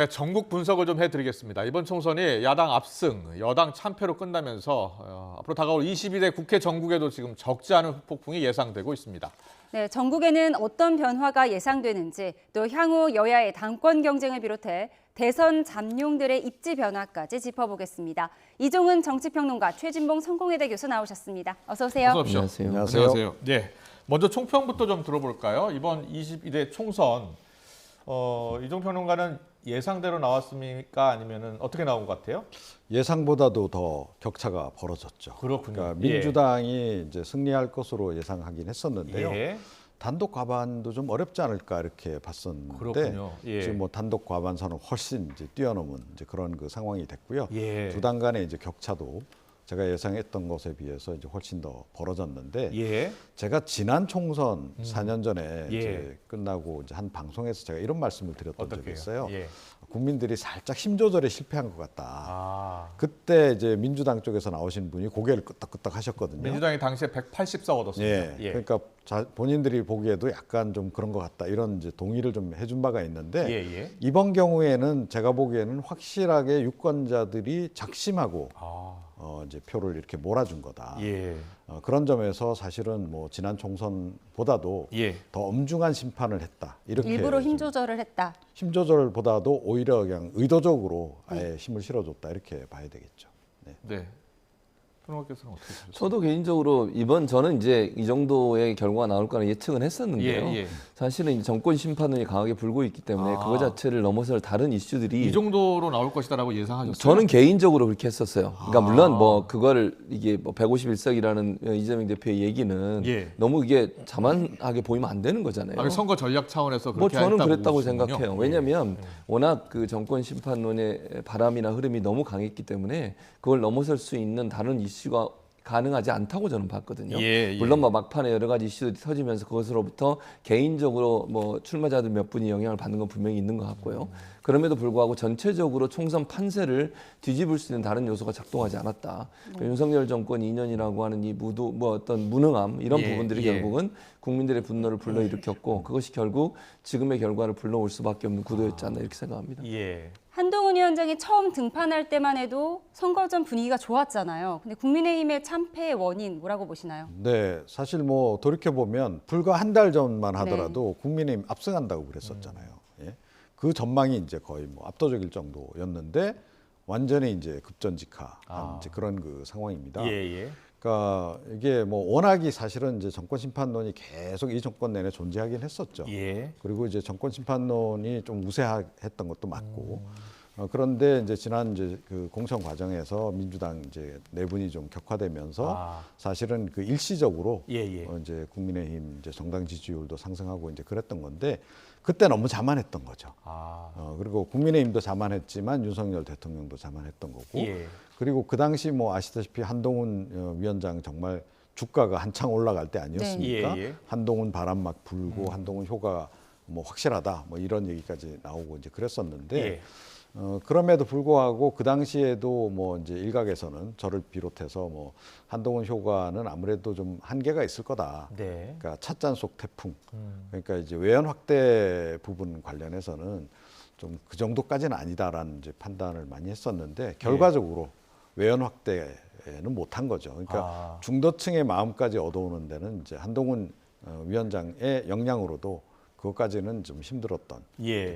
네, 전국 분석을 좀 해드리겠습니다. 이번 총선이 야당 압승, 여당 참패로 끝나면서 앞으로 다가올 22대 국회 전국에도 지금 적지 않은 후폭풍이 예상되고 있습니다. 네, 전국에는 어떤 변화가 예상되는지, 또 향후 여야의 당권 경쟁을 비롯해 대선 잠룡들의 입지 변화까지 짚어보겠습니다. 이종은 정치평론가, 최진봉 성공회대 교수 나오셨습니다. 어서 오세요. 어서 오십시오. 안녕하세요. 안녕하세요. 네, 먼저 총평부터 좀 들어볼까요? 이번 22대 총선, 이종 평론가는 예상대로 나왔습니까? 아니면 어떻게 나온 것 같아요? 예상보다도 더 격차가 벌어졌죠. 그렇군요. 그러니까 민주당이 이제 승리할 것으로 예상하긴 했었는데요. 예. 단독 과반도 좀 어렵지 않을까 이렇게 봤었는데 그렇군요. 예. 지금 뭐 단독 과반선을 훨씬 이제 뛰어넘은 이제 그런 그 상황이 됐고요. 예. 두 당 간의 이제 격차도 제가 예상했던 것에 비해서 이제 훨씬 더 벌어졌는데 예. 제가 지난 총선 4년 전에 예. 이제 끝나고 이제 한 방송에서 제가 이런 말씀을 드렸던 적이 어떻게요? 있어요. 예. 국민들이 살짝 힘 조절에 실패한 것 같다. 아. 그때 이제 민주당 쪽에서 나오신 분이 고개를 끄덕끄덕 하셨거든요. 민주당이 당시에 180석 얻었습니다. 예. 그러니까 본인들이 보기에도 약간 좀 그런 것 같다. 이런 이제 동의를 좀 해준 바가 있는데 예. 이번 경우에는 제가 보기에는 확실하게 유권자들이 작심하고 이제 표를 이렇게 몰아준 거다. 예. 그런 점에서 사실은 뭐 지난 총선보다도 예. 더 엄중한 심판을 했다. 이렇게 일부러 힘 좀 조절을 했다. 힘 조절보다도 오히려 그냥 의도적으로 아예 힘을 실어줬다 이렇게 봐야 되겠죠. 네. 네. 평론가께서는 어떻게 보셨어요? 저도 개인적으로 저는 이제 이 정도의 결과가 나올 거라 예측은 했었는데요. 예. 사실은 이제 정권 심판론이 강하게 불고 있기 때문에 그거 자체를 넘어설 다른 이슈들이 이 정도로 나올 것이다라고 예상하셨어요? 저는 개인적으로 그렇게 했었어요. 그러니까 물론 뭐 그거를 이게 뭐 151석이라는 이재명 대표의 얘기는 예. 너무 이게 자만하게 보이면 안 되는 거잖아요. 선거 전략 차원에서 뭐 그렇게 저는 했다고 그랬다고 보시는군요. 생각해요. 왜냐하면 워낙 그 정권 심판론의 바람이나 흐름이 너무 강했기 때문에 그걸 넘어설 수 있는 다른 이슈가 가능하지 않다고 저는 봤거든요. 예. 물론 뭐 막판에 여러 가지 이슈들이 터지면서 그것으로부터 개인적으로 뭐 출마자들 몇 분이 영향을 받는 건 분명히 있는 것 같고요. 그럼에도 불구하고 전체적으로 총선 판세를 뒤집을 수 있는 다른 요소가 작동하지 않았다. 그러니까 윤석열 정권 2년이라고 하는 이 어떤 무능함 이런 부분들이 결국은 국민들의 분노를 불러일으켰고 그것이 결국 지금의 결과를 불러올 수밖에 없는 구도였지 않나 이렇게 생각합니다. 예. 한동훈 위원장이 처음 등판할 때만 해도 선거 전 분위기가 좋았잖아요. 근데 국민의힘의 참패의 원인 뭐라고 보시나요? 네, 사실 뭐 돌이켜 보면 불과 한 달 전만 하더라도 국민의힘 압승한다고 그랬었잖아요. 예? 그 전망이 이제 거의 뭐 압도적일 정도였는데 완전히 이제 급전직하한 이제 그런 그 상황입니다. 예. 그러니까 이게 뭐 워낙이 사실은 이제 정권 심판론이 계속 이 정권 내내 존재하긴 했었죠. 예. 그리고 이제 정권 심판론이 좀 우세했던 것도 맞고. 그런데 이제 지난 이제 그 공천 과정에서 민주당 이제 내분이 좀 격화되면서 사실은 그 일시적으로 예. 이제 국민의힘 이제 정당 지지율도 상승하고 이제 그랬던 건데 그때 너무 자만했던 거죠. 그리고 국민의힘도 자만했지만 윤석열 대통령도 자만했던 거고. 예. 그리고 그 당시 뭐 아시다시피 한동훈 위원장 정말 주가가 한창 올라갈 때 아니었습니까? 예. 한동훈 바람 막 불고 한동훈 효과가 뭐 확실하다 뭐 이런 얘기까지 나오고 이제 그랬었는데 예. 그럼에도 불구하고 그 당시에도 뭐 이제 일각에서는 저를 비롯해서 뭐 한동훈 효과는 아무래도 좀 한계가 있을 거다. 네. 그러니까 찻잔 속 태풍. 그러니까 이제 외연 확대 부분 관련해서는 좀 그 정도까지는 아니다라는 이제 판단을 많이 했었는데 결과적으로 외연 확대는 못한 거죠. 그러니까 중도층의 마음까지 얻어오는 데는 이제 한동훈 위원장의 역량으로도 그것까지는 좀 힘들었던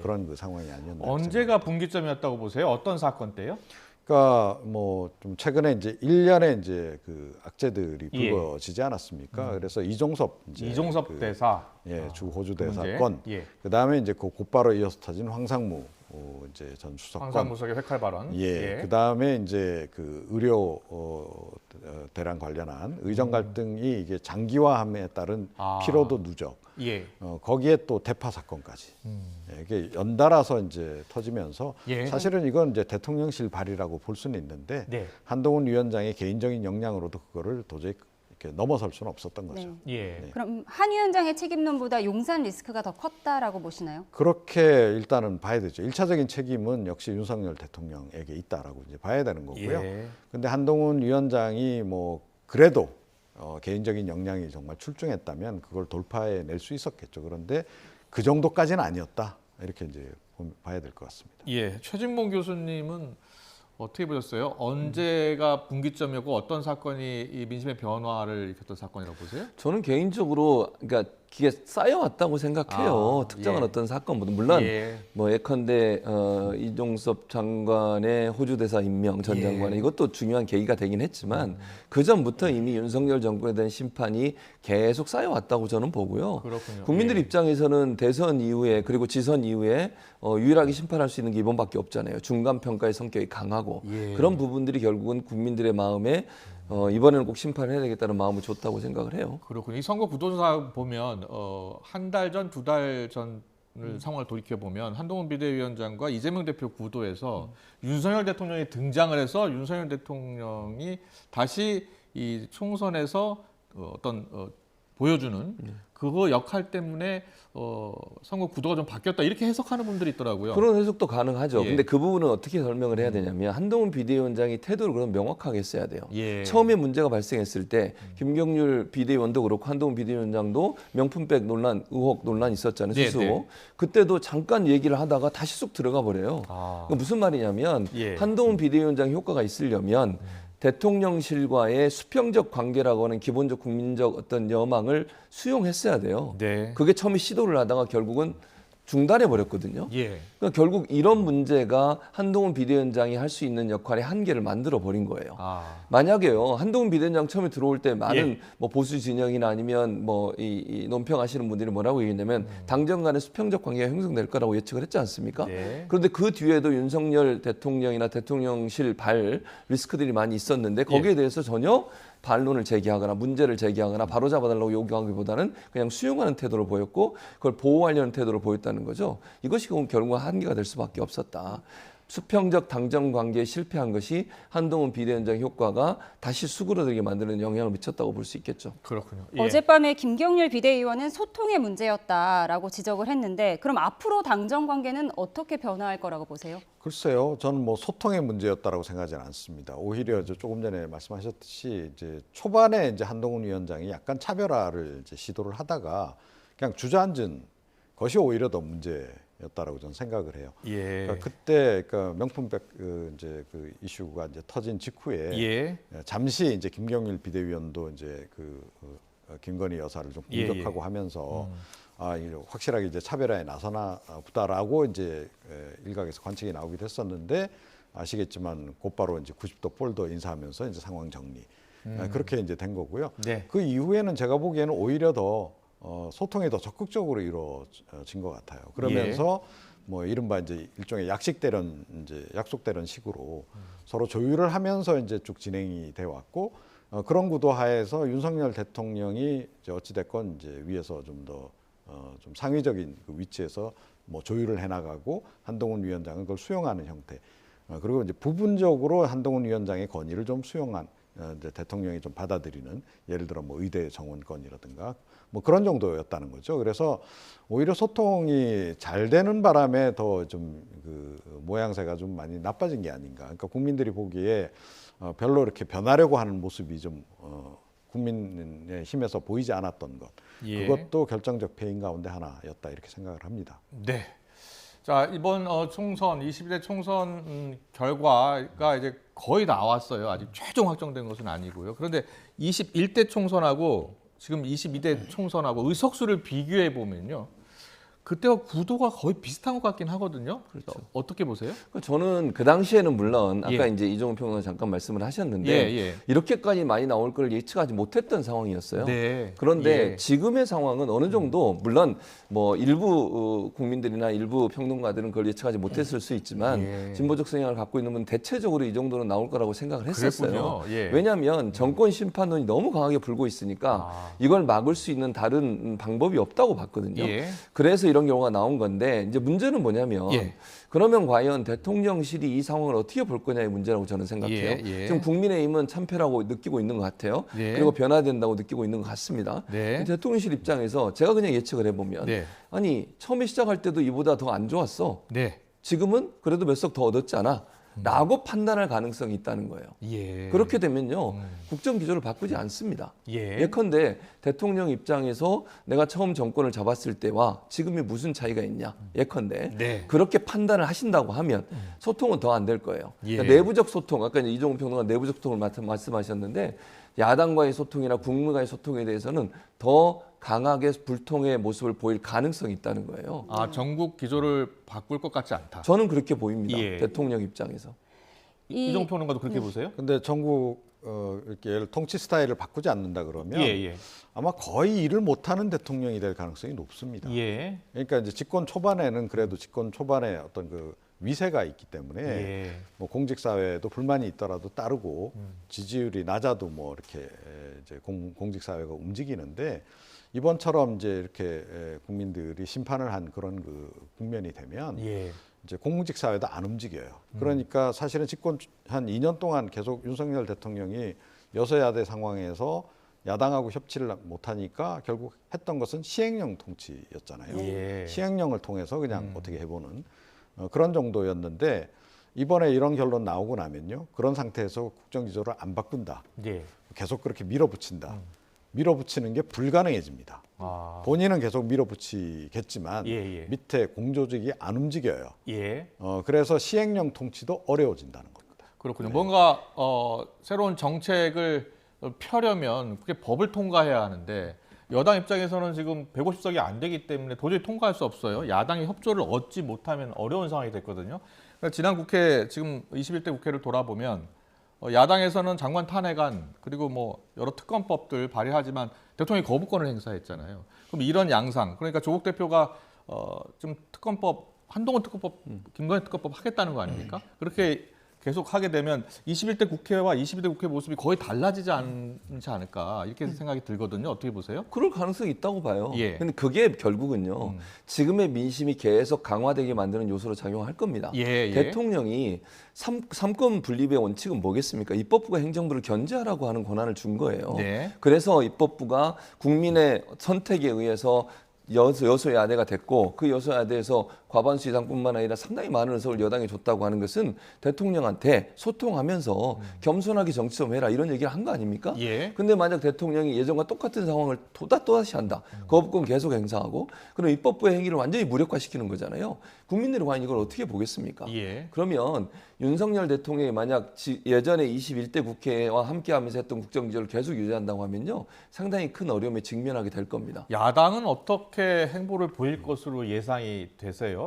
그런 그 상황이 아니었나. 언제가 분기점이었다고 보세요? 어떤 사건 때요? 그러니까 뭐 좀 최근에 이제 1년에 이제 그 악재들이 불거지지 않았습니까? 그래서 이종섭 이종섭 대사, 주 호주 대사 문제. 건, 그 다음에 이제 그 곧바로 이어서 터진 황상무 이제 전 수석권, 황상무석의 회칼 발언, 그 다음에 이제 그 의료 대란 관련한 의정 갈등이 이게 장기화함에 따른 피로도 누적, 거기에 또 대파 사건까지 이게 연달아서 이제 터지면서 사실은 이건 이제 대통령실 발이라고 볼 수는 있는데 한동훈 위원장의 개인적인 역량으로도 그거를 도저히 이렇게 넘어설 수는 없었던 거죠. 그럼 한 위원장의 책임론보다 용산 리스크가 더 컸다라고 보시나요? 그렇게 일단은 봐야 되죠. 1차적인 책임은 역시 윤석열 대통령에게 있다라고 이제 봐야 되는 거고요. 근데 한동훈 위원장이 뭐 그래도 개인적인 역량이 정말 출중했다면 그걸 돌파해 낼 수 있었겠죠. 그런데 그 정도까지는 아니었다. 이렇게 이제 봐야 될 것 같습니다. 예, 최진봉 교수님은 어떻게 보셨어요? 언제가 분기점이었고 어떤 사건이 이 민심의 변화를 일으켰던 사건이라고 보세요? 저는 개인적으로 그러니까 이게 쌓여왔다고 생각해요. 특정한 예. 어떤 사건보다 물론 예. 뭐 예컨대 이종섭 장관의 호주 대사 임명 전 예. 장관의 이것도 중요한 계기가 되긴 했지만 그 전부터 이미 윤석열 정권에 대한 심판이 계속 쌓여왔다고 저는 보고요. 그렇군요. 국민들 예. 입장에서는 대선 이후에 그리고 지선 이후에 유일하게 심판할 수 있는 게 이번밖에 없잖아요. 중간 평가의 성격이 강하고 예. 그런 부분들이 결국은 국민들의 마음에 이번에는 꼭 심판해야 되겠다는 마음을 줬다고 생각을 해요. 그렇군요. 이 선거 구도조사 보면 한 달 전, 두 달 전을 상황을 돌이켜 보면 한동훈 비대위원장과 이재명 대표 구도에서 윤석열 대통령이 등장을 해서 윤석열 대통령이 다시 이 총선에서 어떤 보여주는 그거 역할 때문에 선거 구도가 좀 바뀌었다 이렇게 해석하는 분들이 있더라고요. 그런 해석도 가능하죠. 예. 근데 그 부분은 어떻게 설명을 해야 되냐면 한동훈 비대위원장이 태도를 그럼 명확하게 써야 돼요. 예. 처음에 문제가 발생했을 때 김경률 비대위원도 그렇고 한동훈 비대위원장도 명품백 논란, 의혹 논란이 있었잖아요. 네, 수수. 네. 그때도 잠깐 얘기를 하다가 다시 쑥 들어가 버려요. 그러니까 무슨 말이냐면 예. 한동훈 비대위원장 효과가 있으려면 대통령실과의 수평적 관계라고 하는 기본적 국민적 어떤 여망을 수용했어야 돼요. 네. 그게 처음에 시도를 하다가 결국은 중단해 버렸거든요. 예. 그러니까 결국 이런 문제가 한동훈 비대위원장이 할 수 있는 역할의 한계를 만들어 버린 거예요. 만약에요, 한동훈 비대위원장 처음에 들어올 때 많은 예. 뭐 보수 진영이나 아니면 뭐 이 논평하시는 분들이 뭐라고 얘기했냐면 당정 간의 수평적 관계가 형성될 거라고 예측을 했지 않습니까? 네. 그런데 그 뒤에도 윤석열 대통령이나 대통령실 발 리스크들이 많이 있었는데 거기에 예. 대해서 전혀 반론을 제기하거나 문제를 제기하거나 바로잡아달라고 요구하기보다는 그냥 수용하는 태도를 보였고 그걸 보호하려는 태도를 보였다는 거죠. 이것이 결국 한계가 될 수밖에 없었다. 수평적 당정 관계에 실패한 것이 한동훈 비대위원장 효과가 다시 수그러들게 만드는 영향을 미쳤다고 볼 수 있겠죠. 그렇군요. 예. 어젯밤에 김경률 비대위원은 소통의 문제였다라고 지적을 했는데 그럼 앞으로 당정 관계는 어떻게 변화할 거라고 보세요? 글쎄요, 저는 뭐 소통의 문제였다라고 생각하지는 않습니다. 오히려 조금 전에 말씀하셨듯이 이제 초반에 이제 한동훈 위원장이 약간 차별화를 이제 시도를 하다가 그냥 주저앉은 것이 오히려 더 문제였다라고 저는 생각을 해요. 예. 그러니까 그때 명품백 이제 그 이슈가 이제 터진 직후에 예. 잠시 이제 김경률 비대위원도 이제 김건희 여사를 좀 공격하고 하면서 확실하게 이제 차별화에 나서나 보다라고 이제 일각에서 관측이 나오기도 했었는데 아시겠지만 곧바로 이제 90도 폴더 인사하면서 이제 상황 정리 그렇게 이제 된 거고요. 네. 그 이후에는 제가 보기에는 오히려 더 소통이 더 적극적으로 이루어진 것 같아요. 그러면서 뭐 이른바 이제 일종의 약식대련 이제 약속대련 식으로 서로 조율을 하면서 이제 쭉 진행이 돼 왔고 그런 구도 하에서 윤석열 대통령이 이제 어찌 됐건 이제 위에서 좀 더 좀 상위적인 그 위치에서 뭐 조율을 해나가고 한동훈 위원장은 그걸 수용하는 형태. 그리고 이제 부분적으로 한동훈 위원장의 건의를 좀 수용한 이제 대통령이 좀 받아들이는 예를 들어 뭐 의대 정원 건이라든가 뭐 그런 정도였다는 거죠. 그래서 오히려 소통이 잘 되는 바람에 더 좀 그 모양새가 좀 많이 나빠진 게 아닌가. 그러니까 국민들이 보기에 별로 이렇게 변하려고 하는 모습이 좀 국민의 힘에서 보이지 않았던 것. 예. 그것도 결정적 패인 가운데 하나였다 이렇게 생각을 합니다. 네. 자, 이번 총선 22대 총선 결과가 이제 거의 나왔어요. 아직 최종 확정된 것은 아니고요. 그런데 21대 총선하고 지금 22대 총선하고 의석수를 비교해 보면요. 그때와 구도가 거의 비슷한 것 같긴 하거든요. 그렇죠. 어떻게 보세요? 저는 그 당시에는 물론 아까 예. 이제 이종훈 평론가 잠깐 말씀을 하셨는데 예. 이렇게까지 많이 나올 걸 예측하지 못했던 상황이었어요. 네. 그런데 예. 지금의 상황은 어느 정도 물론 뭐 일부 국민들이나 일부 평론가들은 그걸 예측하지 못했을 수 있지만 예. 진보적 성향을 갖고 있는 분은 대체적으로 이 정도는 나올 거라고 생각을 했었어요. 그랬군요. 예. 왜냐하면 정권 심판론이 너무 강하게 불고 있으니까 이걸 막을 수 있는 다른 방법이 없다고 봤거든요. 예. 그래서 이런 경우가 나온 건데 이제 문제는 뭐냐면 예. 그러면 과연 대통령실이 이 상황을 어떻게 볼 거냐의 문제라고 저는 생각해요. 예. 지금 국민의힘은 참패라고 느끼고 있는 것 같아요. 예. 그리고 변화된다고 느끼고 있는 것 같습니다. 네. 대통령실 입장에서 제가 그냥 예측을 해보면 네. 아니 처음에 시작할 때도 이보다 더 안 좋았어. 네. 지금은 그래도 몇 석 더 얻었잖아. 라고 판단할 가능성이 있다는 거예요. 예. 그렇게 되면요, 국정 기조를 바꾸지 않습니다. 예. 예컨대 대통령 입장에서 내가 처음 정권을 잡았을 때와 지금이 무슨 차이가 있냐, 예컨대 네. 그렇게 판단을 하신다고 하면 소통은 더 안 될 거예요. 예. 그러니까 내부적 소통, 아까 이제 이종훈 평론가 내부적 소통을 말씀하셨는데 야당과의 소통이나 국민과의 소통에 대해서는 더 강하게 불통의 모습을 보일 가능성이 있다는 거예요. 아, 전국 기조를 바꿀 것 같지 않다. 저는 그렇게 보입니다. 예. 대통령 입장에서. 이종 평론가도 그렇게 보세요? 근데 전국 이렇게 예를 통치 스타일을 바꾸지 않는다 그러면 예. 아마 거의 일을 못하는 대통령이 될 가능성이 높습니다. 예. 그러니까 이제 집권 초반에는 그래도 집권 초반에 어떤 그 위세가 있기 때문에 예. 뭐 공직 사회도 불만이 있더라도 따르고 지지율이 낮아도 뭐 이렇게 이제 공직 사회가 움직이는데 이번처럼 이제 이렇게 국민들이 심판을 한 그런 그 국면이 되면 예. 이제 공직 사회도 안 움직여요. 그러니까 사실은 집권 한 2년 동안 계속 윤석열 대통령이 여서야대 상황에서 야당하고 협치를 못하니까 결국 했던 것은 시행령 통치였잖아요. 예. 시행령을 통해서 그냥 어떻게 해보는 그런 정도였는데 이번에 이런 결론 나오고 나면요. 그런 상태에서 국정기조를 안 바꾼다. 예. 계속 그렇게 밀어붙인다. 밀어붙이는 게 불가능해집니다. 아. 본인은 계속 밀어붙이겠지만 예. 밑에 공조직이 안 움직여요. 예. 그래서 시행령 통치도 어려워진다는 겁니다. 그렇군요. 뭔가 새로운 정책을 펴려면 그게 법을 통과해야 하는데 여당 입장에서는 지금 150석이 안 되기 때문에 도저히 통과할 수 없어요. 야당이 협조를 얻지 못하면 어려운 상황이 됐거든요. 그러니까 지난 국회, 지금 21대 국회를 돌아보면 야당에서는 장관 탄핵안 그리고 뭐 여러 특검법들 발의하지만 대통령이 거부권을 행사했잖아요. 그럼 이런 양상, 그러니까 조국 대표가 좀 특검법, 한동훈 특검법, 김건희 특검법 하겠다는 거 아닙니까? 그렇게 계속 하게 되면 21대 국회와 22대 국회 모습이 거의 달라지지 않지 않을까 이렇게 생각이 들거든요. 어떻게 보세요? 그럴 가능성이 있다고 봐요. 예. 근데 그게 결국은요, 지금의 민심이 계속 강화되게 만드는 요소로 작용할 겁니다. 예. 대통령이 삼권 분립의 원칙은 뭐겠습니까? 입법부가 행정부를 견제하라고 하는 권한을 준 거예요. 네. 그래서 입법부가 국민의 선택에 의해서 여소야대가 됐고 그 여소야대에서 과반수 이상뿐만 아니라 상당히 많은 의석을 여당이 줬다고 하는 것은 대통령한테 소통하면서 겸손하게 정치 좀 해라 이런 얘기를 한 거 아닙니까? 예. 근데 만약 대통령이 예전과 똑같은 상황을 또다시 한다. 거부권 계속 행사하고 그럼 입법부의 행위를 완전히 무력화시키는 거잖아요. 국민들이 과연 이걸 어떻게 보겠습니까? 예. 그러면 윤석열 대통령이 만약 예전에 21대 국회와 함께하면서 했던 국정기조를 계속 유지한다고 하면요. 상당히 큰 어려움에 직면하게 될 겁니다. 야당은 어떻게 행보를 보일 것으로 예상이 되세요?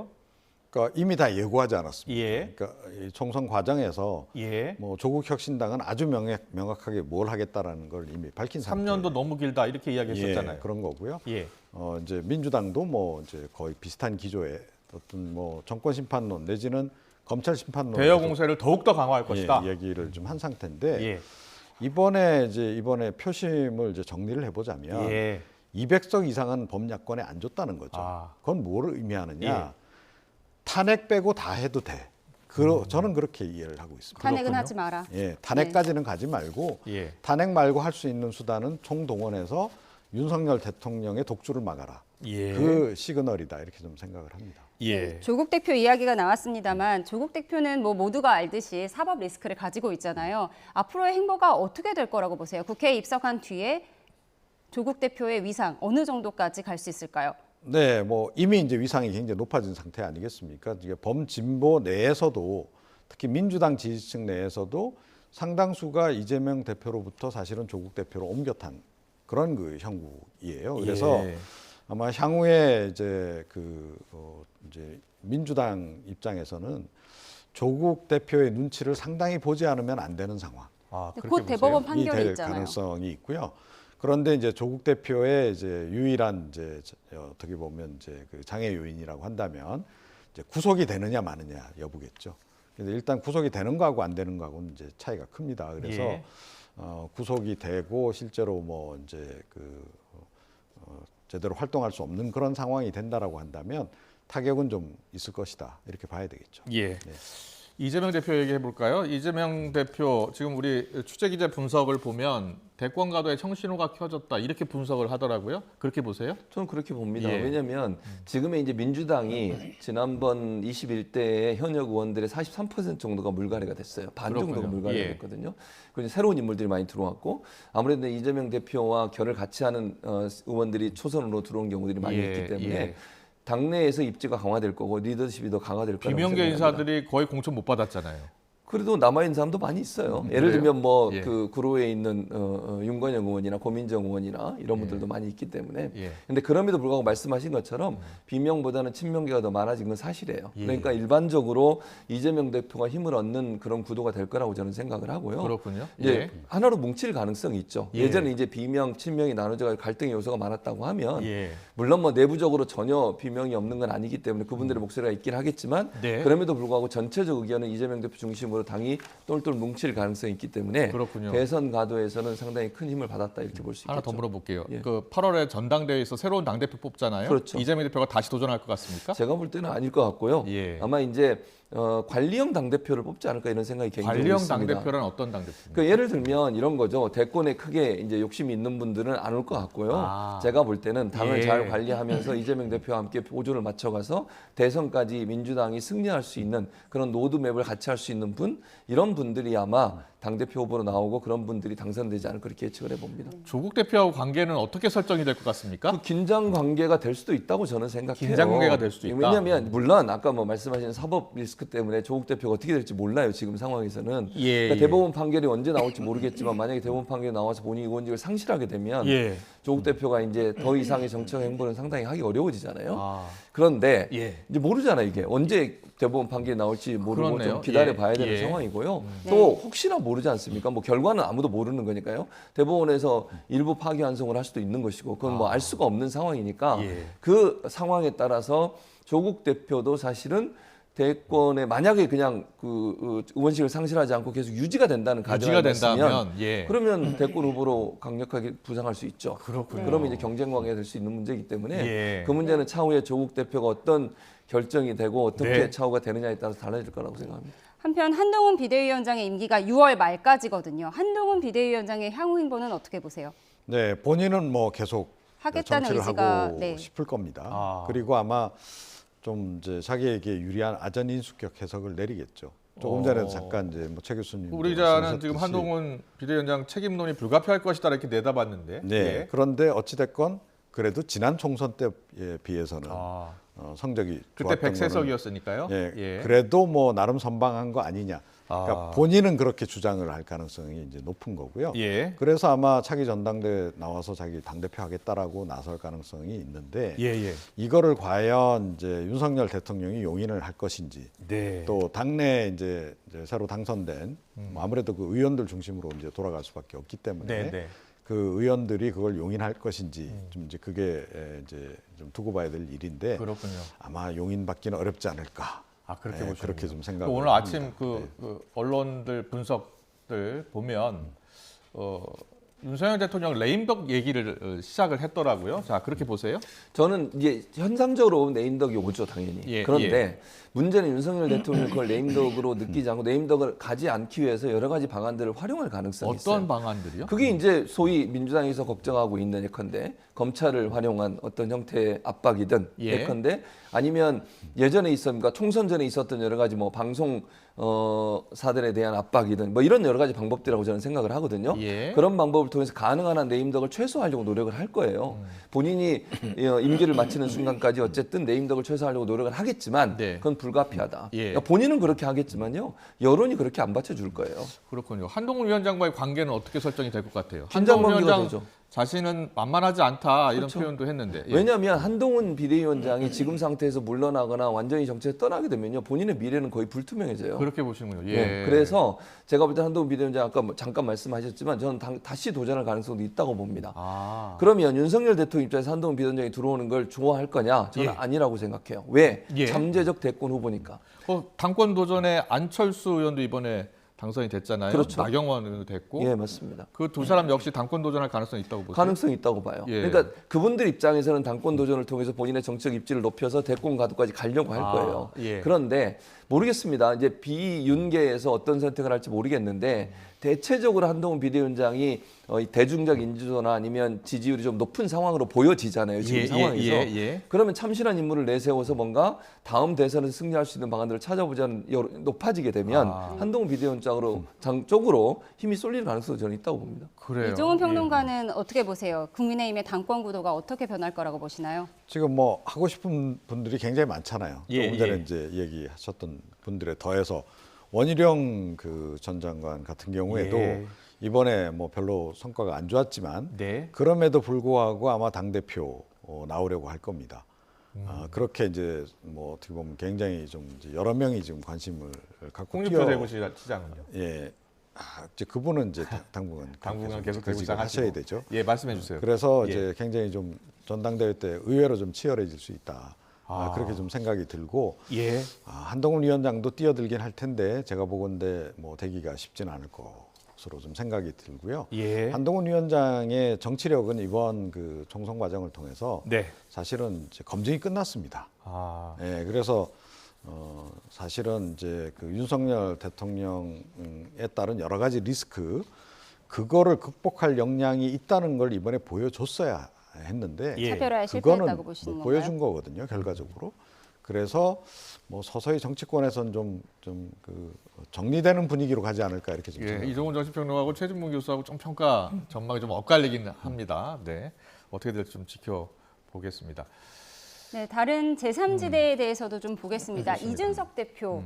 그러니까 이미 다 예고하지 않았습니다. 예. 그러니까 이 총선 과정에서 예. 뭐 조국 혁신당은 아주 명확하게 뭘 하겠다라는 걸 이미 밝힌 상태. 3년도 너무 길다 이렇게 이야기했었잖아요. 예, 그런 거고요. 예. 이제 민주당도 뭐 이제 거의 비슷한 기조의 어떤 뭐 정권 심판론 내지는 검찰 심판론 대여 공세를 더욱 더 강화할 것이다. 얘기를 좀 한 상태인데 예. 이번에 표심을 이제 정리를 해보자면 예. 200석 이상은 범야권에 안 줬다는 거죠. 아. 그건 뭘 의미하느냐? 예. 탄핵 빼고 다 해도 돼. 저는 그렇게 이해를 하고 있습니다. 탄핵은 그렇군요. 하지 마라. 예, 탄핵까지는 가지 말고 예. 탄핵 말고 할 수 있는 수단은 총동원해서 윤석열 대통령의 독주를 막아라. 예. 그 시그널이다 이렇게 좀 생각을 합니다. 예. 조국 대표 이야기가 나왔습니다만 조국 대표는 뭐 모두가 알듯이 사법 리스크를 가지고 있잖아요. 앞으로의 행보가 어떻게 될 거라고 보세요? 국회에 입성한 뒤에 조국 대표의 위상 어느 정도까지 갈 수 있을까요? 네, 뭐 이미 이제 위상이 굉장히 높아진 상태 아니겠습니까? 이게 범진보 내에서도 특히 민주당 지지층 내에서도 상당수가 이재명 대표로부터 사실은 조국 대표로 옮겨탄 그런 그 형국이에요. 그래서 예. 아마 향후에 이제 이제 민주당 입장에서는 조국 대표의 눈치를 상당히 보지 않으면 안 되는 상황. 아, 그렇게 곧 대법원 보세요? 판결이 될 있잖아요. 가능성이 있고요. 그런데 이제 조국 대표의 이제 유일한 이제 어떻게 보면 이제 그 장애 요인이라고 한다면 이제 구속이 되느냐 마느냐 여부겠죠. 근데 일단 구속이 되는 거하고 안 되는 거하고는 이제 차이가 큽니다. 그래서 예. 구속이 되고 실제로 뭐 이제 제대로 활동할 수 없는 그런 상황이 된다라고 한다면 타격은 좀 있을 것이다 이렇게 봐야 되겠죠. 예. 네. 이재명 대표 얘기해 볼까요? 이재명 대표 지금 우리 취재기자 분석을 보면 대권 가도에 청신호가 켜졌다 이렇게 분석을 하더라고요. 그렇게 보세요? 저는 그렇게 봅니다. 예. 왜냐하면 지금의 이제 민주당이 지난번 21대의 현역 의원들의 43% 정도가 물갈이가 됐어요. 반 정도가 그렇군요. 물갈이가 예. 됐거든요. 그리고 새로운 인물들이 많이 들어왔고 아무래도 이재명 대표와 결을 같이 하는 의원들이 초선으로 들어온 경우들이 많이 예, 있기 때문에 예. 당내에서 입지가 강화될 거고 리더십이 더 강화될 거라고 비명계 생각합니다. 인사들이 거의 공천 못 받았잖아요. 그래도 남아있는 사람도 많이 있어요. 예를 그래요? 들면 뭐 예. 그 구로에 있는 윤건영 의원이나 고민정 의원이나 이런 분들도 많이 있기 때문에. 예. 근데 그럼에도 불구하고 말씀하신 것처럼 비명보다는 친명계가 더 많아진 건 사실이에요. 예. 그러니까 일반적으로 이재명 대표가 힘을 얻는 그런 구도가 될 거라고 저는 생각을 하고요. 그렇군요. 예, 하나로 뭉칠 가능성이 있죠. 예. 예전에 이제 비명, 친명이 나눠져 갈등의 요소가 많았다고 하면 예. 물론 뭐 내부적으로 전혀 비명이 없는 건 아니기 때문에 그분들의 목소리가 있긴 하겠지만 네. 그럼에도 불구하고 전체적 의견은 이재명 대표 중심으로 당이 똘똘 뭉칠 가능성이 있기 때문에 그렇군요. 대선 가도에서는 상당히 큰 힘을 받았다 이렇게 볼 수 있겠죠. 하나 더 물어볼게요. 예. 그 8월에 전당대회에서 새로운 당대표 뽑잖아요. 그렇죠. 이재명 대표가 다시 도전할 것 같습니까? 제가 볼 때는 아닐 것 같고요. 예. 아마 이제 관리형 당대표를 뽑지 않을까 이런 생각이 개인적으로 관리형 있습니다. 당대표란 어떤 당대표입니까? 그 예를 들면 이런 거죠. 대권에 크게 이제 욕심이 있는 분들은 안 올 것 같고요. 아. 제가 볼 때는 당을 예. 잘 관리하면서 이재명 대표와 함께 보조를 맞춰가서 대선까지 민주당이 승리할 수 있는 그런 로드맵을 같이 할 수 있는 분 이런 분들이 아마 당대표 후보로 나오고 그런 분들이 당선되지 않을까 그렇게 예측을 해봅니다. 조국 대표하고 관계는 어떻게 설정이 될 것 같습니까? 그 긴장 관계가 될 수도 있다고 저는 생각해요. 긴장 관계가 될 수도 있다. 왜냐하면 물론 아까 뭐 말씀하신 사법 리스크 때문에 조국 대표가 어떻게 될지 몰라요. 지금 상황에서는. 예, 그러니까 예. 대법원 판결이 언제 나올지 모르겠지만 만약에 대법원 판결이 나와서 본인이 의원직을 상실하게 되면 예. 조국 대표가 이제 더 이상의 정책 행보는 상당히 하기 어려워지잖아요. 아. 그런데 예. 이제 모르잖아요. 이게 언제 대법원 판결이 나올지 모르고 그렇네요. 좀 기다려 봐야 예. 되는 예. 상황이고요. 네. 또 혹시나 모르지 않습니까? 뭐 결과는 아무도 모르는 거니까요. 대법원에서 일부 파기환송을 할 수도 있는 것이고 그건 뭐 알 수가 없는 상황이니까 예. 그 상황에 따라서 조국 대표도 사실은 대권에 만약에 그냥 그 의원직을 상실하지 않고 계속 유지가 된다는 유지가 가정을 했으면 된다면 예. 그러면 대권 후보로 강력하게 부상할 수 있죠. 그렇군요. 그러면 이제 경쟁 관계가 될 수 있는 문제이기 때문에 예. 그 문제는 차후에 조국 대표가 어떤 결정이 되고 어떻게 네. 차후가 되느냐에 따라서 달라질 거라고 생각합니다. 한편 한동훈 비대위원장의 임기가 6월 말까지거든요. 한동훈 비대위원장의 향후 행보는 어떻게 보세요? 네, 본인은 뭐 계속 하겠다는 정치를 의지가 하고 네. 싶을 겁니다. 아. 그리고 아마 좀 이제 자기에게 유리한 아전인수격 해석을 내리겠죠. 조금 전에도 잠깐 이제 뭐 최 교수님 우리 기자는 지금 한동훈 비대위원장 책임론이 불가피할 것이다 이렇게 내다봤는데. 네. 예. 그런데 어찌 됐건 그래도 지난 총선 때에 비해서는 아. 성적이 그때 좋았던 거는 100세석이었으니까요. 예, 그래도 뭐 나름 선방한 거 아니냐. 그러니까 아. 본인은 그렇게 주장을 할 가능성이 이제 높은 거고요. 예. 그래서 아마 차기 전당대회 나와서 자기 당대표 하겠다라고 나설 가능성이 있는데 예, 예. 이거를 과연 이제 윤석열 대통령이 용인을 할 것인지 네. 또 당내 이제 새로 당선된 뭐 아무래도 그 의원들 중심으로 이제 돌아갈 수밖에 없기 때문에 네, 네. 그 의원들이 그걸 용인할 것인지 좀 이제 그게 이제 좀 두고 봐야 될 일인데 그렇군요. 아마 용인받기는 어렵지 않을까. 아, 그렇게 네, 보시는 그렇게 좀 생각을 오늘 아침 합니다. 그 언론들 분석들 보면 윤석열 대통령 레임덕 얘기를 시작을 했더라고요. 자, 그렇게 보세요. 저는 이제 현상적으로 네임덕이 오죠, 당연히. 예, 그런데 문제는 윤석열 대통령이 그걸 네임덕으로 느끼지 않고 네임덕을 가지 않기 위해서 여러 가지 방안들을 활용할 가능성이 있어요. 어떤 방안들이요? 그게 이제 소위 민주당에서 걱정하고 있는 예컨대 검찰을 활용한 어떤 형태의 압박이든 예. 예컨대 아니면 예전에 있었는가 총선 전에 있었던 여러 가지 뭐 방송 사들에 대한 압박이든 뭐 이런 여러 가지 방법들이라고 저는 생각을 하거든요. 예. 그런 방법을 통해서 가능한 한 네임덕을 최소화하려고 노력을 할 거예요. 본인이 임기를 마치는 순간까지 어쨌든 네임덕을 최소화하려고 노력을 하겠지만 네. 그건 불가피하다. 예. 그러니까 본인은 그렇게 하겠지만요. 여론이 그렇게 안 받쳐줄 거예요. 그렇군요. 한동훈 위원장과의 관계는 어떻게 설정이 될 것 같아요? 긴장 한동훈 관계가 위원장 되죠. 자신은 만만하지 않다 이런 그렇죠. 표현도 했는데. 예. 왜냐하면 한동훈 비대위원장이 지금 상태에서 물러나거나 완전히 정치에 떠나게 되면요. 본인의 미래는 거의 불투명해져요. 그렇게 보시는군요. 예. 네, 그래서 제가 볼 때 한동훈 비대위원장 아까 뭐 잠깐 말씀하셨지만 저는 다시 도전할 가능성도 있다고 봅니다. 아. 그러면 윤석열 대통령 입장에서 한동훈 비대위원장이 들어오는 걸 좋아할 거냐? 저는 예. 아니라고 생각해요. 왜? 예. 잠재적 대권 후보니까. 당권 도전에 안철수 의원도 이번에 당선이 됐잖아요. 그렇죠. 나경원 의원도 됐고. 예, 맞습니다. 그 두 사람 역시 당권 도전할 가능성이 있다고 보세요. 가능성이 있다고 봐요. 예. 그러니까 그분들 입장에서는 당권 도전을 통해서 본인의 정책 입지를 높여서 대권 가도까지 가려고 할 아, 거예요. 예. 그런데 모르겠습니다. 이제 비윤계에서 어떤 선택을 할지 모르겠는데 대체적으로 한동훈 비대위원장이 이 대중적 인지도나 아니면 지지율이 좀 높은 상황으로 보여지잖아요. 지금 상황에서. 그러면 참신한 인물을 내세워서 뭔가 다음 대선에서 승리할 수 있는 방안들을 찾아보자는 높아지게 되면 한동훈 비대위원장으로 쪽으로 힘이 쏠릴 가능성도 저는 있다고 봅니다. 그래요. 이종훈 평론가는 어떻게 보세요? 국민의힘의 당권 구도가 어떻게 변할 거라고 보시나요? 지금 뭐 하고 싶은 분들이 굉장히 많잖아요. 조금 전에 예. 이제 얘기하셨던 분들에 더해서 원희룡 그 전 장관 같은 경우에도 이번에 뭐 별로 성과가 안 좋았지만 네. 그럼에도 불구하고 아마 당 대표 나오려고 할 겁니다. 그렇게 이제 뭐 어떻게 보면 굉장히 좀 이제 여러 명이 지금 관심을 갖고 홍준표 대구시장은요? 예. 이제 그분은 이제 당분간 계속 대구시장 하셔야 되죠. 예, 말씀해 주세요. 그래서 예. 이제 굉장히 좀 전당대회 때 의외로 좀 치열해질 수 있다. 그렇게 좀 생각이 들고 예. 한동훈 위원장도 뛰어들긴 할 텐데 제가 보건대 뭐 되기가 쉽지는 않을 것으로 좀 생각이 들고요. 예. 한동훈 위원장의 정치력은 이번 그 총선 과정을 통해서 네. 사실은 이제 검증이 끝났습니다. 예, 그래서 사실은 이제 그 윤석열 대통령에 따른 여러 가지 리스크 그거를 극복할 역량이 있다는 걸 이번에 보여줬어야 했는데 차별화에 그거는 실패했다고 보시는 뭐 건가요? 보여준 거거든요 결과적으로. 그래서 뭐 서서히 정치권에서는 좀 그 정리되는 분위기로 가지 않을까 이렇게 좀 예, 생각합니다. 이종훈 정치평론가하고 최진봉 교수하고 좀 평가 전망이 좀 엇갈리긴 합니다. 네, 어떻게 될지 좀 지켜보겠습니다. 네, 다른 제3지대에 대해서도 좀 보겠습니다. 이준석 대표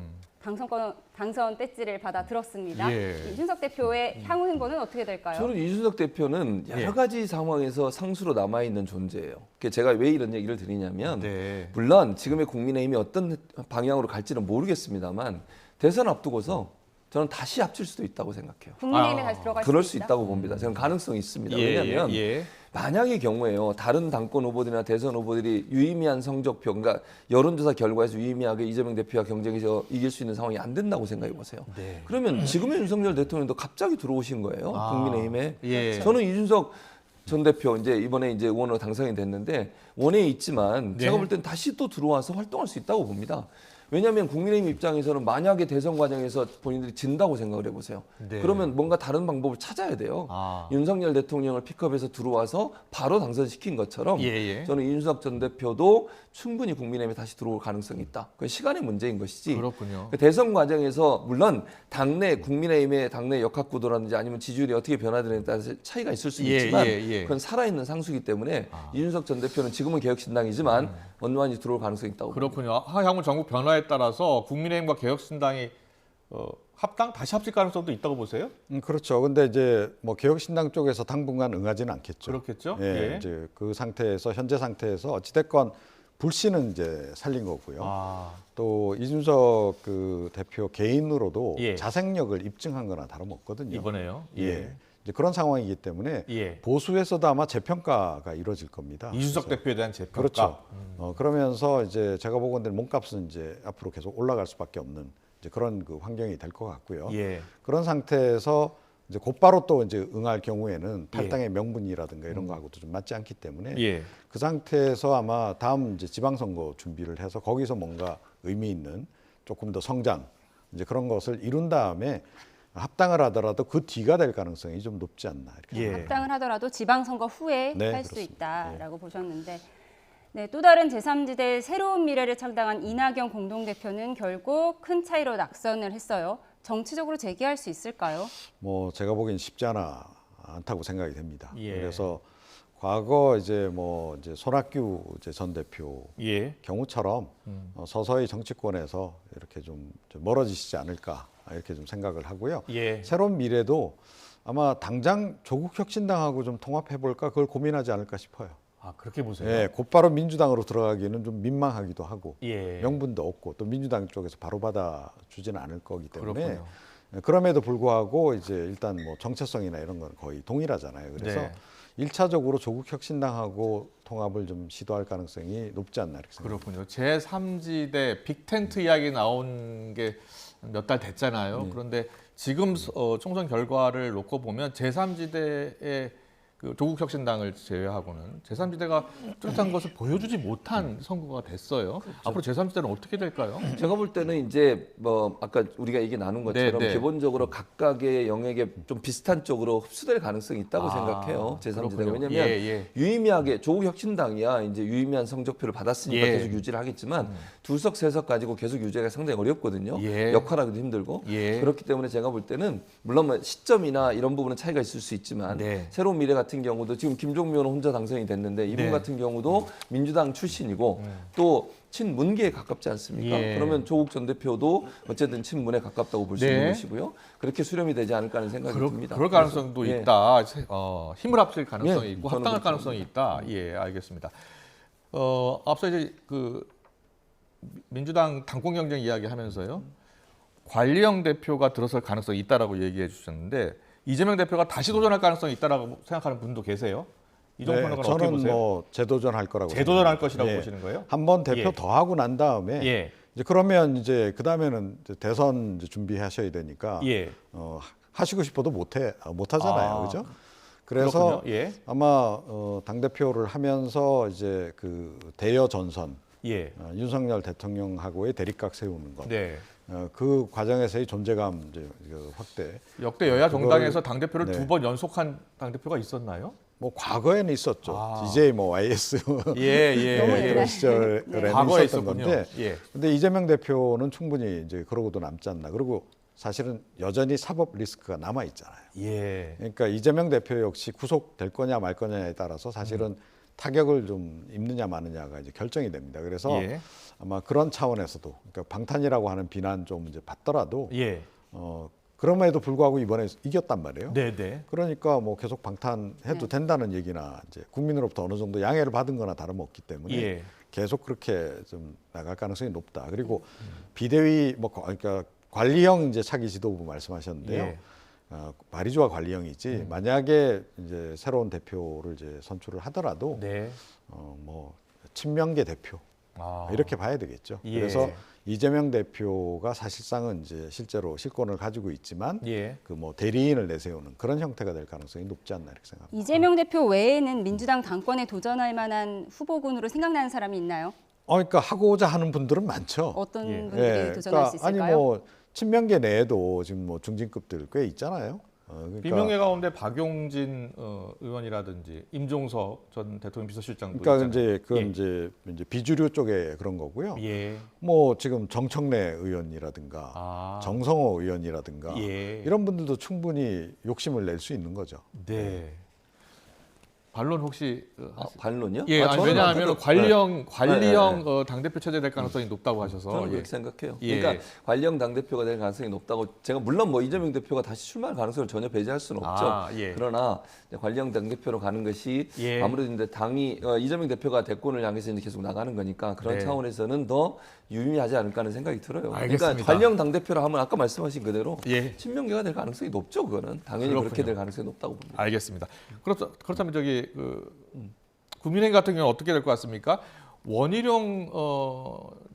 당선 배지를 받아 들었습니다. 예. 이준석 대표의 향후 행보는 어떻게 될까요? 저는 이준석 대표는 여러 가지 상황에서 상수로 남아있는 존재예요. 제가 왜 이런 얘기를 드리냐면 네. 물론 지금의 국민의힘이 어떤 방향으로 갈지는 모르겠습니다만 대선 앞두고서 저는 다시 합칠 수도 있다고 생각해요. 국민의힘에 다시 들어갈 그럴 수 수 있다? 있다고 봅니다. 저는 가능성이 있습니다. 왜냐하면 만약의 경우에요. 다른 당권 후보들이나 대선 후보들이 유의미한 성적표, 그러니까 여론조사 결과에서 유의미하게 이재명 대표와 경쟁에서 이길 수 있는 상황이 안 된다고 생각해 보세요. 네. 그러면 지금의 윤석열 대통령도 갑자기 들어오신 거예요. 국민의힘에. 예. 저는 이준석 전 대표 이제 이번에 이제 의원으로 당선이 됐는데 원외에 있지만 제가 볼 땐 다시 또 들어와서 활동할 수 있다고 봅니다. 왜냐하면 국민의힘 입장에서는 만약에 대선 과정에서 본인들이 진다고 생각을 해보세요. 네. 그러면 뭔가 다른 방법을 찾아야 돼요. 윤석열 대통령을 픽업해서 들어와서 바로 당선시킨 것처럼 저는 이준석 전 대표도 충분히 국민의힘에 다시 들어올 가능성이 있다. 그건 시간의 문제인 것이지. 그렇군요. 대선 과정에서 물론 당내 국민의힘의 당내 역학구도라든지 아니면 지지율이 어떻게 변화되느냐에 따라서 차이가 있을 수 있지만 그건 살아있는 상수이기 때문에 이준석 전 대표는 지금은 개혁신당이지만 원만히 들어올 가능성이 있다고 그렇군요. 향후 전국 변화에 따라서 국민의힘과 개혁신당이 다시 합칠 가능성도 있다고 보세요? 그렇죠. 근데 이제 뭐 개혁신당 쪽에서 당분간 응하지는 않겠죠. 그렇겠죠. 예, 이제 그 상태에서 현재 상태에서 어찌됐건 불씨는 이제 살린 거고요. 또 이준석 그 대표 개인으로도 자생력을 입증한 거나 다름없거든요. 이번에요. 이제 그런 상황이기 때문에 보수에서도 아마 재평가가 이루어질 겁니다. 이준석 대표에 대한 재평가. 그렇죠. 그러면서 이제 제가 보건대 몸값은 이제 앞으로 계속 올라갈 수밖에 없는 이제 그런 그 환경이 될 것 같고요. 그런 상태에서 이제 곧바로 또 이제 응할 경우에는 탈당의 명분이라든가 이런 거하고도 좀 맞지 않기 때문에 그 상태에서 아마 다음 이제 지방선거 준비를 해서 거기서 뭔가 의미 있는 조금 더 성장 이제 그런 것을 이룬 다음에 합당을 하더라도 그 뒤가 될 가능성이 좀 높지 않나 이렇게 합당을 하더라도 지방선거 후에 할 수 그렇습니다. 있다라고 보셨는데 네, 또 다른 제3지대 새로운 미래를 창당한 이낙연 공동대표는 결국 큰 차이로 낙선을 했어요. 정치적으로 재기할 수 있을까요? 뭐 제가 보기엔 쉽지 않다고 생각이 됩니다. 그래서 과거 이제 뭐 이제 손학규 이제 전 대표 경우처럼 서서히 정치권에서 이렇게 좀 멀어지시지 않을까 이렇게 좀 생각을 하고요. 새로운 미래도 아마 당장 조국 혁신당하고 좀 통합해 볼까 그걸 고민하지 않을까 싶어요. 그렇게 보세요. 곧바로 민주당으로 들어가기는 좀 민망하기도 하고 명분도 없고 또 민주당 쪽에서 바로 받아주지는 않을 거기 때문에 그렇군요. 그럼에도 불구하고 이제 일단 뭐 정체성이나 이런 건 거의 동일하잖아요. 그래서 1차적으로 조국 혁신당하고 통합을 좀 시도할 가능성이 높지 않나 이렇게 생각합니다. 그렇군요. 제3지대 빅텐트 이야기 나온 게 몇 달 됐잖아요. 그런데 지금 총선 결과를 놓고 보면 제3지대의 그 조국 혁신당을 제외하고는 제3지대가 뚜렷한 것을 보여주지 못한 선거가 됐어요. 그렇죠. 앞으로 제3지대는 어떻게 될까요? 제가 볼 때는 이제 뭐 아까 우리가 얘기 나눈 것처럼 네, 네. 기본적으로 각각의 영역에 좀 비슷한 쪽으로 흡수될 가능성이 있다고 생각해요. 제3지대가. 그렇군요. 왜냐하면 예. 유의미하게 조국 혁신당이야 이제 유의미한 성적표를 받았으니까 예. 계속 유지를 하겠지만 2석, 3석 가지고 계속 유지가 상당히 어렵거든요. 예. 역할하기도 힘들고. 예. 그렇기 때문에 제가 볼 때는 물론 뭐 시점이나 이런 부분은 차이가 있을 수 있지만 네. 새로운 미래 같은 경우도 지금 김종민 의원 혼자 당선이 됐는데 이분 네. 같은 경우도 민주당 출신이고 또 친문계에 가깝지 않습니까? 예. 그러면 조국 전 대표도 어쨌든 친문에 가깝다고 볼 수 네. 있는 것이고요. 그렇게 수렴이 되지 않을까 하는 생각이 듭니다. 그럴 가능성도 그래서, 예. 있다. 힘을 합칠 가능성이 예, 있고 저는 합당할 그렇죠. 가능성이 있다. 예, 알겠습니다. 앞서 이제 그 민주당 당권 경쟁 이야기하면서요. 관리형 대표가 들어설 가능성이 있다라고 얘기해 주셨는데 이재명 대표가 다시 도전할 가능성이 있다라고 생각하는 분도 계세요. 이종훈 평론가는 어떻게 저는 보세요? 뭐 재도전할 거라고 재도전할 생각합니다. 것이라고 예. 보시는 거예요? 한번 대표 예. 더 하고 난 다음에 예. 이제 그러면 이제 그 다음에는 대선 이제 준비하셔야 되니까 예. 하시고 싶어도 못 하잖아요, 아, 그죠? 그래서 그렇군요. 예. 아마 당 대표를 하면서 이제 그 대여 전선 예. 윤석열 대통령하고의 대립각 세우는 것, 네. 그 과정에서의 존재감 이제 그 확대. 역대 여야 정당에서 당 대표를 네. 2번 연속한 당 대표가 있었나요? 뭐 과거에는 있었죠. 아. DJ 뭐 YS 예. 너무 옛날. 그런 시절에는 과거에 있었던 있었군요. 건데. 예. 근데 이재명 대표는 충분히 이제 그러고도 남지 않나. 그리고 사실은 여전히 사법 리스크가 남아 있잖아요. 예. 그러니까 이재명 대표 역시 구속될 거냐 말 거냐에 따라서 사실은 타격을 좀 입느냐 마느냐가 이제 결정이 됩니다. 그래서 예. 아마 그런 차원에서도 그러니까 방탄이라고 하는 비난 좀 이제 받더라도 예. 그럼에도 불구하고 이번에 이겼단 말이에요. 네. 그러니까 뭐 계속 방탄해도 된다는 얘기나 이제 국민으로부터 어느 정도 양해를 받은 거나 다름없기 때문에 예. 계속 그렇게 좀 나갈 가능성이 높다. 그리고 비대위 뭐 그러니까 관리형 이제 차기 지도부 말씀하셨는데요. 예. 마리주와 관리형이지 만약에 이제 새로운 대표를 이제 선출을 하더라도 네. 뭐 친명계 대표 아. 이렇게 봐야 되겠죠. 예. 그래서 이재명 대표가 사실상은 이제 실제로 실권을 가지고 있지만 예. 그 뭐 대리인을 내세우는 그런 형태가 될 가능성이 높지 않나 이렇게 생각합니다. 이재명 대표 외에는 민주당 당권에 도전할 만한 후보군으로 생각나는 사람이 있나요? 그러니까 하고자 하는 분들은 많죠. 어떤 예. 분들이 도전할 수 있을까요? 아니 뭐 친명계 내에도 지금 뭐 중진급들 꽤 있잖아요. 그러니까 비명계 가운데 박용진 의원이라든지 임종석 전 대통령 비서실장도 그러니까 있잖아요. 이제 그건 이제 비주류 쪽에 그런 거고요. 예. 뭐 지금 정청래 의원이라든가 정성호 의원이라든가 예. 이런 분들도 충분히 욕심을 낼 수 있는 거죠. 네. 반론 혹시 반론이요? 예, 아니, 저는 왜냐하면 그래도- 관리형 당대표 체제 될 가능성이 높다고 하셔서 저는 예. 그렇게 생각해요. 예. 그러니까 관리형 당대표가 될 가능성이 높다고 제가 물론 뭐 이재명 대표가 다시 출마할 가능성을 전혀 배제할 수는 없죠. 예. 그러나 이제 관리형 당대표로 가는 것이 예. 아무래도 이제 당이 이재명 대표가 대권을 향해서 이제 계속 나가는 거니까 그런 네. 차원에서는 더 유의미하지 않을까 하는 생각이 들어요. 알겠습니다. 그러니까 관리형 당대표라 하면 아까 말씀하신 그대로 예. 친명계가 될 가능성이 높죠. 그거는 당연히 그렇게 그렇군요. 될 가능성이 높다고 봅니다. 알겠습니다. 그렇다면 저기 국민의힘 같은 경우는 어떻게 될 것 같습니까? 원희룡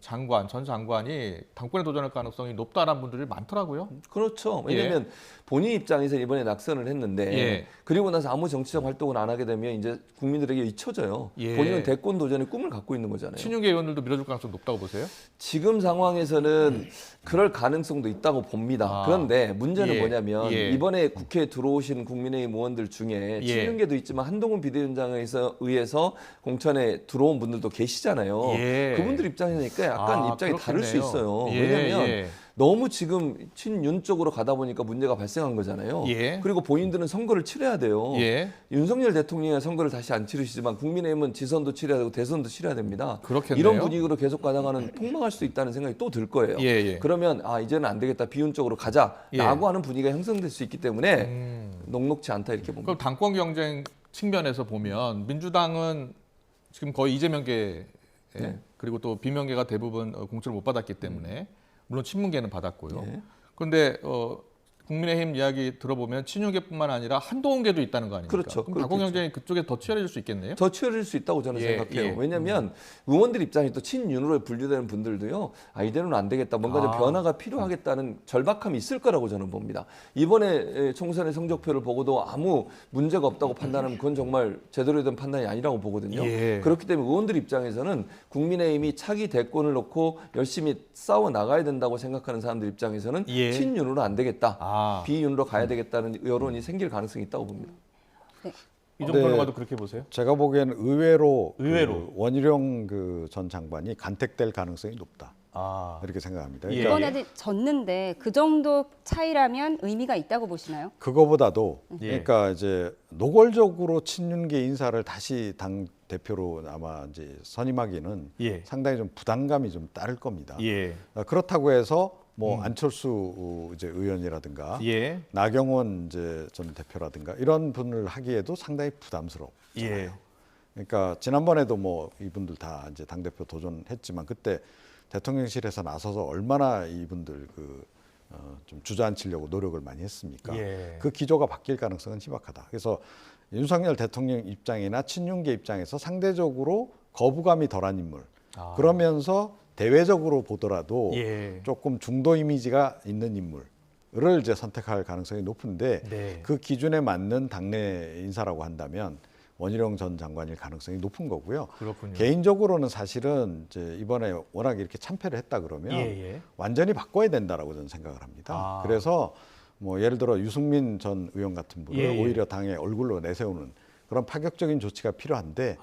전 장관이 당권에 도전할 가능성이 높다라는 분들이 많더라고요. 그렇죠. 왜냐하면 본인 입장에서 이번에 낙선을 했는데 예. 그리고 나서 아무 정치적 활동을 안 하게 되면 이제 국민들에게 잊혀져요. 예. 본인은 대권 도전의 꿈을 갖고 있는 거잖아요. 친윤계 의원들도 밀어줄 가능성 높다고 보세요? 지금 상황에서는 그럴 가능성도 있다고 봅니다. 그런데 문제는 예. 뭐냐면 예. 이번에 국회에 들어오신 국민의힘 의원들 중에 예. 친윤계도 있지만 한동훈 비대위원장에 의해서 공천에 들어온 분들도 계시잖아요. 예. 그분들 입장이니까 약간 입장이 다를 수 그렇겠네요. 있어요. 예, 왜냐하면 예. 너무 지금 친윤 쪽으로 가다 보니까 문제가 발생한 거잖아요. 예. 그리고 본인들은 선거를 치러야 돼요. 예. 윤석열 대통령이 선거를 다시 안 치르시지만 국민의힘은 지선도 치러야 되고 대선도 치러야 됩니다. 그렇겠네요. 이런 분위기로 계속 가다가는 폭망할 수 있다는 생각이 또 들 거예요. 예. 그러면 이제는 안 되겠다 비윤 쪽으로 가자라고 예. 하는 분위기가 형성될 수 있기 때문에 녹록지 않다 이렇게 봅니다. 그럼 당권 경쟁 측면에서 보면 민주당은 지금 거의 이재명계 네. 그리고 또 비명계가 대부분 공천을 못 받았기 때문에 물론 친문계는 받았고요. 네. 그런데 국민의힘 이야기 들어보면 친윤계뿐만 아니라 한동훈계도 있다는 거 아닙니까? 그렇죠. 그럼 당권 경쟁이 그쪽에 더 치열해질 수 있겠네요. 더 치열해질 수 있다고 저는 예, 생각해요. 예. 왜냐하면 의원들 입장이 또 친윤으로 분류되는 분들도요. 이대로는 안 되겠다. 뭔가 좀 변화가 필요하겠다는 절박함이 있을 거라고 저는 봅니다. 이번에 총선의 성적표를 보고도 아무 문제가 없다고 판단하면 그건 정말 제대로 된 판단이 아니라고 보거든요. 예. 그렇기 때문에 의원들 입장에서는 국민의힘이 차기 대권을 놓고 열심히 싸워 나가야 된다고 생각하는 사람들 입장에서는 예. 친윤으로 안 되겠다. 비윤으로 가야 되겠다는 여론이 생길 가능성이 있다고 봅니다. 이종 평론가도 그렇게 보세요? 제가 보기에는 의외로 의외로. 그 원희룡 그 전 장관이 간택될 가능성이 높다. 이렇게 생각합니다. 예. 그러니까 이번에도 졌는데 그 정도 차이라면 의미가 있다고 보시나요? 그거보다도 예. 그러니까 이제 노골적으로 친윤계 인사를 다시 당 대표로 아마 이제 선임하기는 예. 상당히 좀 부담감이 좀 따를 겁니다. 예. 그렇다고 해서 뭐 안철수 이제 의원이라든가 예. 나경원 이제 전 대표라든가 이런 분을 하기에도 상당히 부담스럽잖아요. 예. 그러니까 지난번에도 뭐 이분들 다 이제 당 대표 도전했지만 그때 대통령실에서 나서서 얼마나 이분들 좀 주저앉히려고 노력을 많이 했습니까? 예. 그 기조가 바뀔 가능성은 희박하다. 그래서 윤석열 대통령 입장이나 친윤계 입장에서 상대적으로 거부감이 덜한 인물. 그러면서 대외적으로 보더라도 예. 조금 중도 이미지가 있는 인물을 이제 선택할 가능성이 높은데 네. 그 기준에 맞는 당내 인사라고 한다면 원희룡 전 장관일 가능성이 높은 거고요. 그렇군요. 개인적으로는 사실은 이제 이번에 워낙 이렇게 참패를 했다 그러면 예. 완전히 바꿔야 된다라고 저는 생각을 합니다. 그래서 뭐 예를 들어 유승민 전 의원 같은 분을 예. 오히려 당의 얼굴로 내세우는 그런 파격적인 조치가 필요한데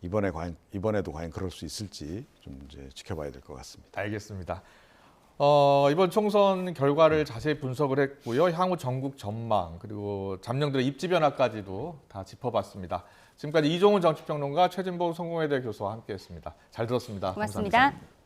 이번에도 과연 그럴 수 있을지 좀 이제 지켜봐야 될 것 같습니다. 알겠습니다. 이번 총선 결과를 자세히 분석을 했고요. 향후 전국 전망 그리고 잠룡들의 입지 변화까지도 다 짚어봤습니다. 지금까지 이종훈 정치평론가 최진봉 성공회대 교수와 함께했습니다. 잘 들었습니다. 고맙습니다. 감사합니다.